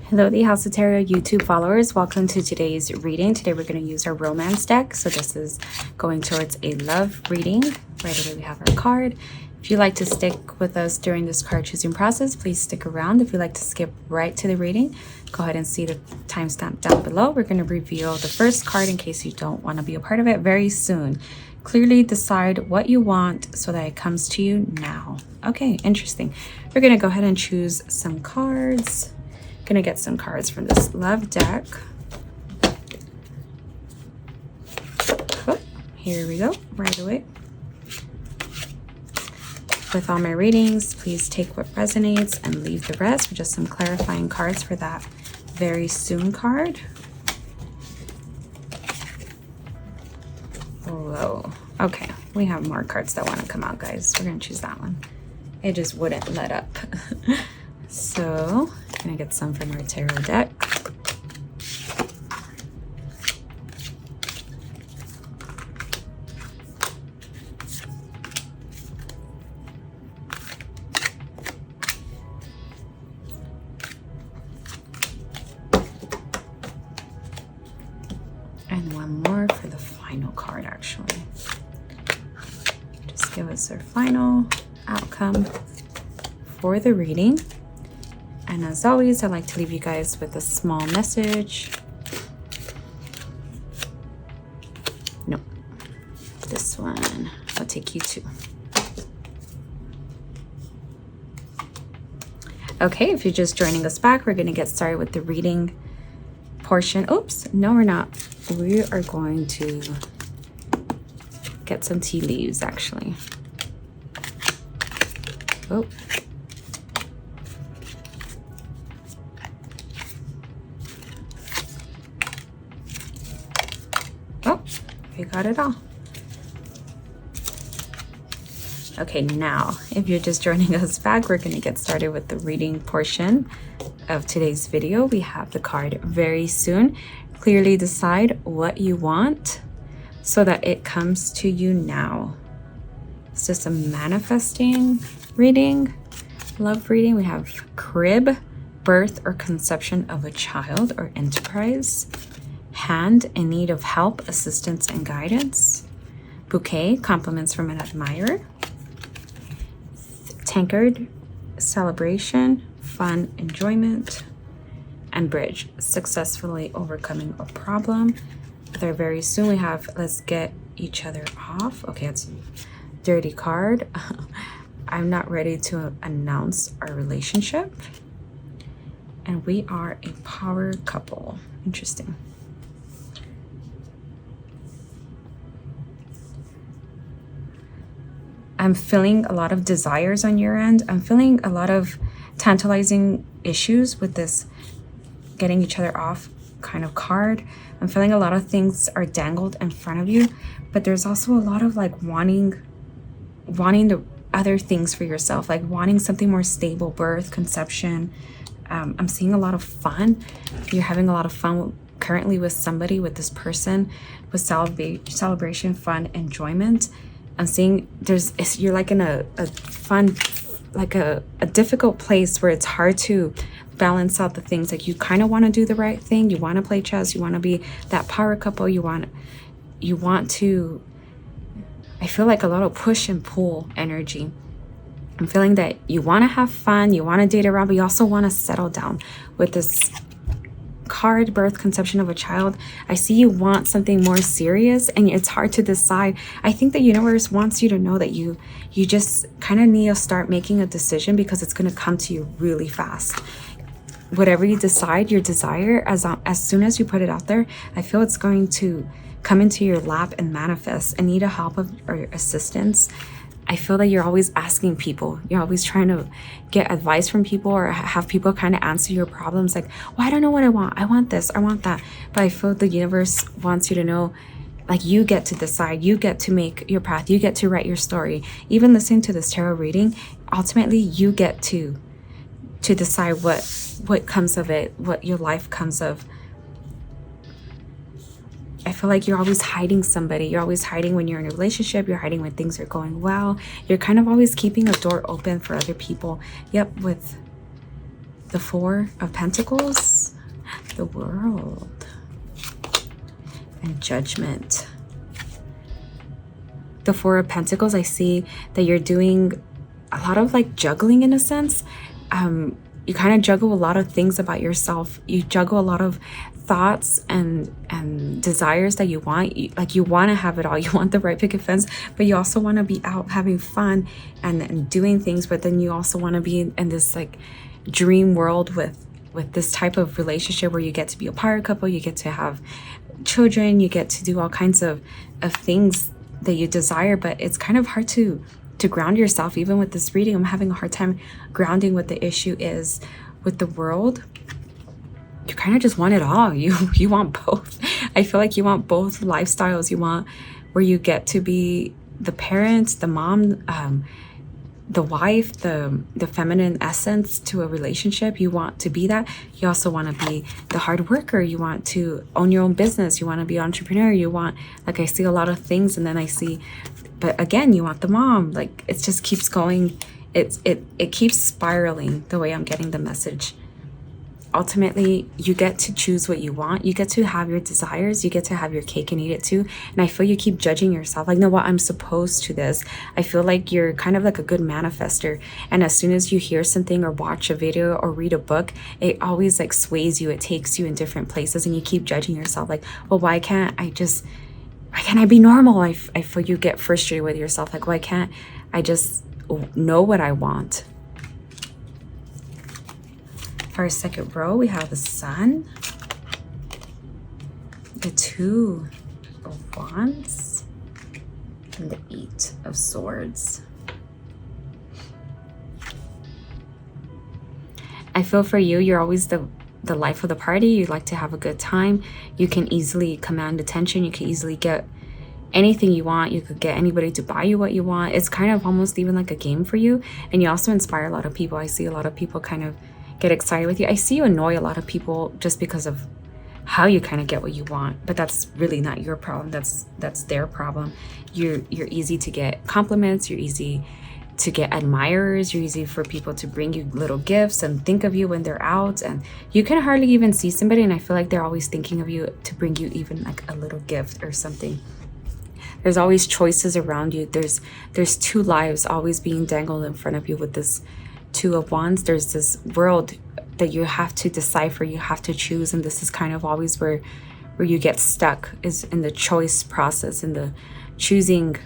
Hello, the House of Tarot YouTube followers. Welcome to today's reading. Today we're going to use our romance deck. So this is going towards a love reading. Right away we have our card. If you'd like to stick with us during this card choosing process, please stick around. If you'd like to skip right to the reading, go ahead and see the timestamp down below. We're going to reveal the first card in case you don't want to be a part of it very soon. Clearly decide what you want so that it comes to you now. Okay, interesting. We're going to go ahead and choose some cards. Gonna get some cards from this love deck. Oh, here we go, right away. With all my readings, please take what resonates and leave the rest. Just some clarifying cards for that very soon card. Whoa. Okay, we have more cards that want to come out, guys. We're gonna choose that one. It just wouldn't let up. So I'm gonna get some from our tarot deck. And one more for the final card, actually. Just give us our final outcome for the reading. And as always, I like to leave you guys with a small message. No, this one I'll take you to. Okay, if you're just joining us back, we're going to get started with the reading portion. Oops, no, we're not. We are going to get some tea leaves, actually. Oh. Oh, we got it all. Okay, now, if you're just joining us back, we're going to get started with the reading portion of today's video. We have the card very soon. Clearly decide what you want so that it comes to you now. It's just a manifesting reading, love reading. We have crib, birth or conception of a child or enterprise. Hand, in need of help, assistance, and guidance. Bouquet, compliments from an admirer. Tankard, celebration, fun, enjoyment. And bridge, successfully overcoming a problem. There very soon we have let's get each other off. Okay, it's a dirty card. I'm not ready to announce our relationship. And we are a power couple. Interesting. I'm feeling a lot of desires on your end. I'm feeling a lot of tantalizing issues with this getting each other off kind of card. I'm feeling a lot of things are dangled in front of you, but there's also a lot of like wanting the other things for yourself, like wanting something more stable, birth, conception. I'm seeing a lot of fun. You're having a lot of fun currently with somebody, with this person, with celebration, fun, enjoyment. I'm seeing you're like in a fun, like a difficult place where it's hard to balance out the things. Like you kind of want to do the right thing. You want to play chess. You want to be that power couple. You want to, I feel like a lot of push and pull energy. I'm feeling that you want to have fun. You want to date around, but you also want to settle down with this card, birth, conception of a child. I see you want something more serious and it's hard to decide. I think the universe wants you to know that you just kind of need to start making a decision because it's going to come to you really fast. Whatever you decide, your desire, as soon as you put it out there, I feel it's going to come into your lap and manifest. And need a help or assistance. I feel that you're always asking people. You're always trying to get advice from people or have people kind of answer your problems. Like, well, I don't know what I want. I want this. I want that. But I feel the universe wants you to know, like, you get to decide. You get to make your path. You get to write your story. Even listening to this tarot reading, ultimately, you get to decide what comes of it, what your life comes of. I feel like you're always hiding somebody. You're always hiding when you're in a relationship. You're hiding when things are going well. You're kind of always keeping a door open for other people. Yep, with The Four of Pentacles, the World, and Judgment. The Four of Pentacles, I see that you're doing a lot of like juggling in a sense. You kind of juggle a lot of things about yourself. You juggle a lot of thoughts and desires that you want. You want to have it all. You want the right picket fence, but you also want to be out having fun and doing things. But then you also want to be in this like dream world with this type of relationship where you get to be a power couple, you get to have children, you get to do all kinds of things that you desire. But it's kind of hard to ground yourself. Even with this reading, I'm having a hard time grounding what the issue is with the World. You kind of just want it all. You want both. I feel like you want both lifestyles. You want where you get to be the parent, the mom, the wife, the feminine essence to a relationship. You want to be that. You also want to be the hard worker. You want to own your own business. You want to be an entrepreneur. You want, like, I see a lot of things, and then I see, but again, you want the mom. Like, it just keeps going. It keeps spiraling the way I'm getting the message. Ultimately, you get to choose what you want. You get to have your desires. You get to have your cake and eat it too. And I feel you keep judging yourself. Like, no, what, I'm supposed to this. I feel like you're kind of like a good manifester. And as soon as you hear something or watch a video or read a book, it always like sways you. It takes you in different places, and you keep judging yourself. Like, well, why can't I be normal? I feel you get frustrated with yourself. Like, why can't I just know what I want? For our second row, we have the Sun, the Two of Wands, and the Eight of Swords. I feel for you, you're always the life of the party. You like to have a good time. You can easily command attention. You can easily get anything you want. You could get anybody to buy you what you want. It's kind of almost even like a game for you. And you also inspire a lot of people. I see a lot of people kind of get excited with you. I see you annoy a lot of people just because of how you kind of get what you want, but that's really not your problem. That's their problem. You're easy to get compliments. You're easy to get admirers. You're easy for people to bring you little gifts and think of you when they're out, and you can hardly even see somebody, and I feel like they're always thinking of you to bring you even like a little gift or something. There's always choices around you. There's two lives always being dangled in front of you with this Two of Wands. There's this world that you have to decipher, you have to choose, and this is kind of always where you get stuck, is in the choice process, in the choosing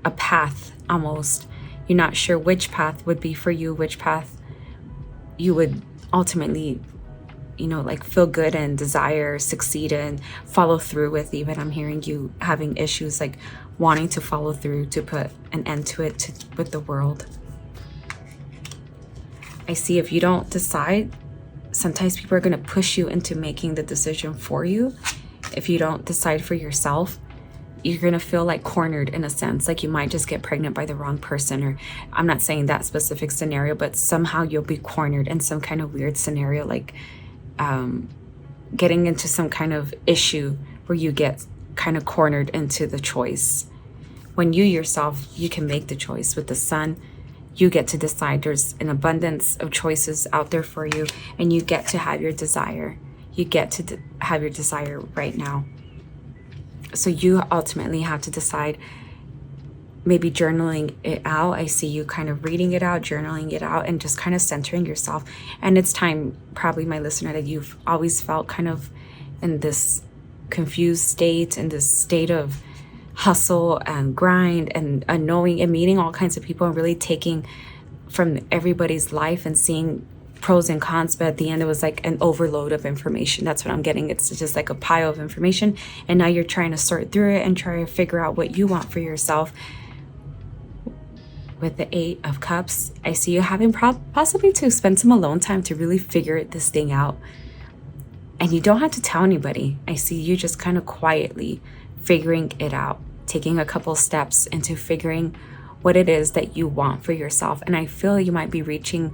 a path almost. You're not sure which path would be for you, which path you would ultimately, like feel good and desire, succeed and follow through with. Even I'm hearing you having issues like wanting to follow through to put an end to it with the World. I see if you don't decide, sometimes people are going to push you into making the decision for you. If you don't decide for yourself, you're going to feel like cornered in a sense, like you might just get pregnant by the wrong person, or I'm not saying that specific scenario, but somehow you'll be cornered in some kind of weird scenario, like getting into some kind of issue where you get kind of cornered into the choice. When you yourself, you can make the choice. With the Sun, you get to decide. There's an abundance of choices out there for you, and you get to have your desire. You get to have your desire right now. So you ultimately have to decide, maybe journaling it out. I see you kind of reading it out, journaling it out, and just kind of centering yourself. And it's time, probably my listener, that you've always felt kind of in this confused state, in this state of hustle and grind and knowing and meeting all kinds of people and really taking from everybody's life and seeing pros and cons, but at the end it was like an overload of information. That's what I'm getting. It's just like a pile of information, and now you're trying to sort through it and try to figure out what you want for yourself. With the Eight of Cups, I see you having possibly to spend some alone time to really figure this thing out, and you don't have to tell anybody. I see you just kind of quietly figuring it out, taking a couple steps into figuring what it is that you want for yourself. And I feel you might be reaching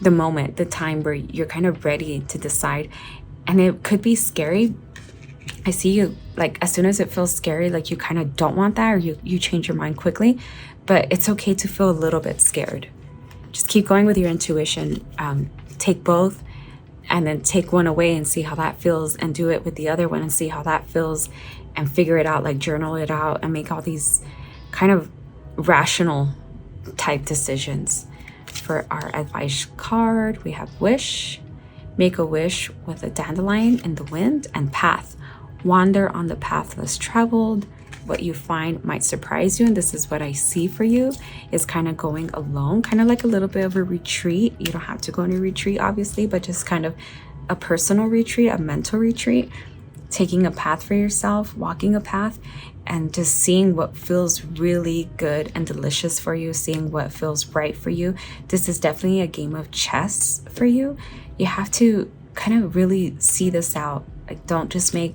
the moment, the time where you're kind of ready to decide. And it could be scary. I see you, like, as soon as it feels scary, like you kind of don't want that, or you change your mind quickly. But it's okay to feel a little bit scared. Just keep going with your intuition. take both and then take one away and see how that feels, and do it with the other one and see how that feels, and figure it out, like journal it out and make all these kind of rational type decisions. For our advice card, we have wish. Make a wish with a dandelion in the wind, and path. Wander on the path less traveled. What you find might surprise you, and this is what I see for you, is kind of going alone, kind of like a little bit of a retreat. You don't have to go on a retreat, obviously, but just kind of a personal retreat, a mental retreat, taking a path for yourself, walking a path, and just seeing what feels really good and delicious for you, seeing what feels right for you. This is definitely a game of chess for you. You have to kind of really see this out. Like, don't just make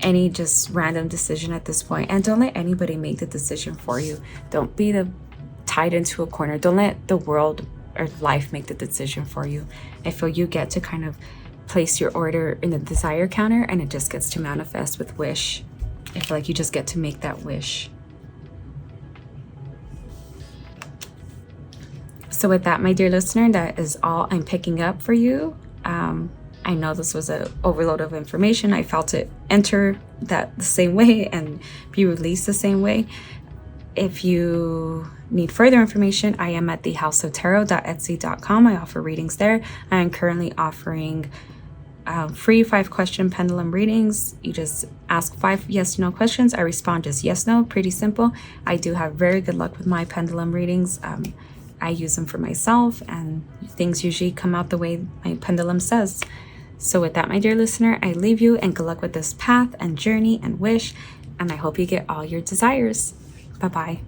any just random decision at this point, and don't let anybody make the decision for you. Don't be tied into a corner. Don't let the world or life make the decision for you. I feel you get to kind of place your order in the desire counter, and it just gets to manifest with wish. I feel like you just get to make that wish. So with that, my dear listener, that is all I'm picking up for you. I know this was an overload of information. I felt it enter that the same way and be released the same way. If you need further information, I am at thehouseoftarot.etsy.com. I offer readings there. I am currently offering free 5-question pendulum readings. You just ask 5 yes/no questions. I respond just yes/no. Pretty simple. I do have very good luck with my pendulum readings. I use them for myself, and things usually come out the way my pendulum says. So with that, my dear listener, I leave you, and good luck with this path and journey and wish, and I hope you get all your desires. Bye-bye.